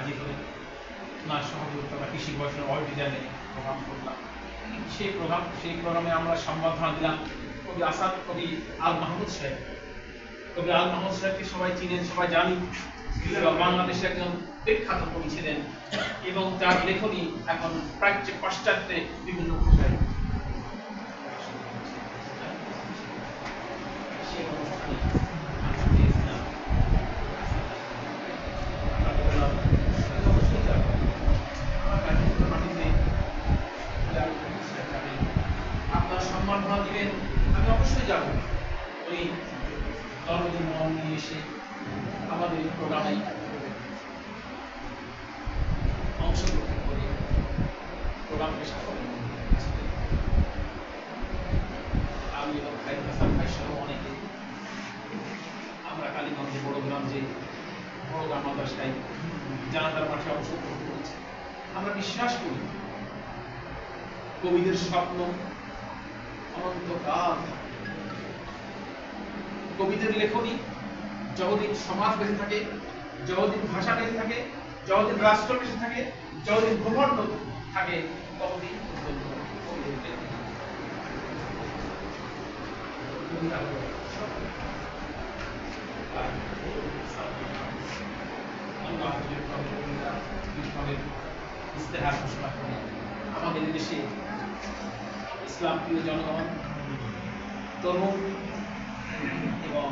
গাজীপুরে ওনার সহযোগিতা আমরা কৃষি গবেষণা অল ডিজাইনে প্রোগ্রাম করলাম। সেই প্রোগ্রামে আমরা সম্বর্ধনা দিলাম কবি আসাদ কবি আল মাহমুদ সাহেব। কবি আল মাহমুদ সাহেবকে সবাই চিনেন, সবাই জানি, বাংলাদেশের একজন বিখ্যাত কবি ছিলেন এবং তার লেখনী এখন প্রাচ্য পাশ্চাত্যে বিভিন্ন ভাষায়। আপনার সম্বর্ধনা দিবেন, আমি অবশ্যই যাব। উনি দরদি মন নিয়ে এসে আমাদের এই প্রোগ্রামে অংশগ্রহণ করে প্রোগ্রামকে সফল করেছিলেন। আমি এবং ভাই হাসান ভাই সহ অনেকে আমরা কালীগঞ্জে বড়গ্রামে বড়গ্রাম মাদ্রাসায় জানাজার মাঠে অংশগ্রহণ করেছি। আমরা বিশ্বাস করি কবিদের স্বপ্ন অনন্তকাল, কবিদের লেখনী যতদিন সমাজ বেঁচে থাকে, যতদিন ভাষা বেঁচে থাকে, যতদিন রাষ্ট্র বেঁচে থাকে, যতদিন ভূখণ্ড থাকে, ততদিন কবিদের লেখনী। ইস্তেহার ঘোষণা করে আমাদের দেশে ইসলাম প্রিয় জনগণ, তরুণ এবং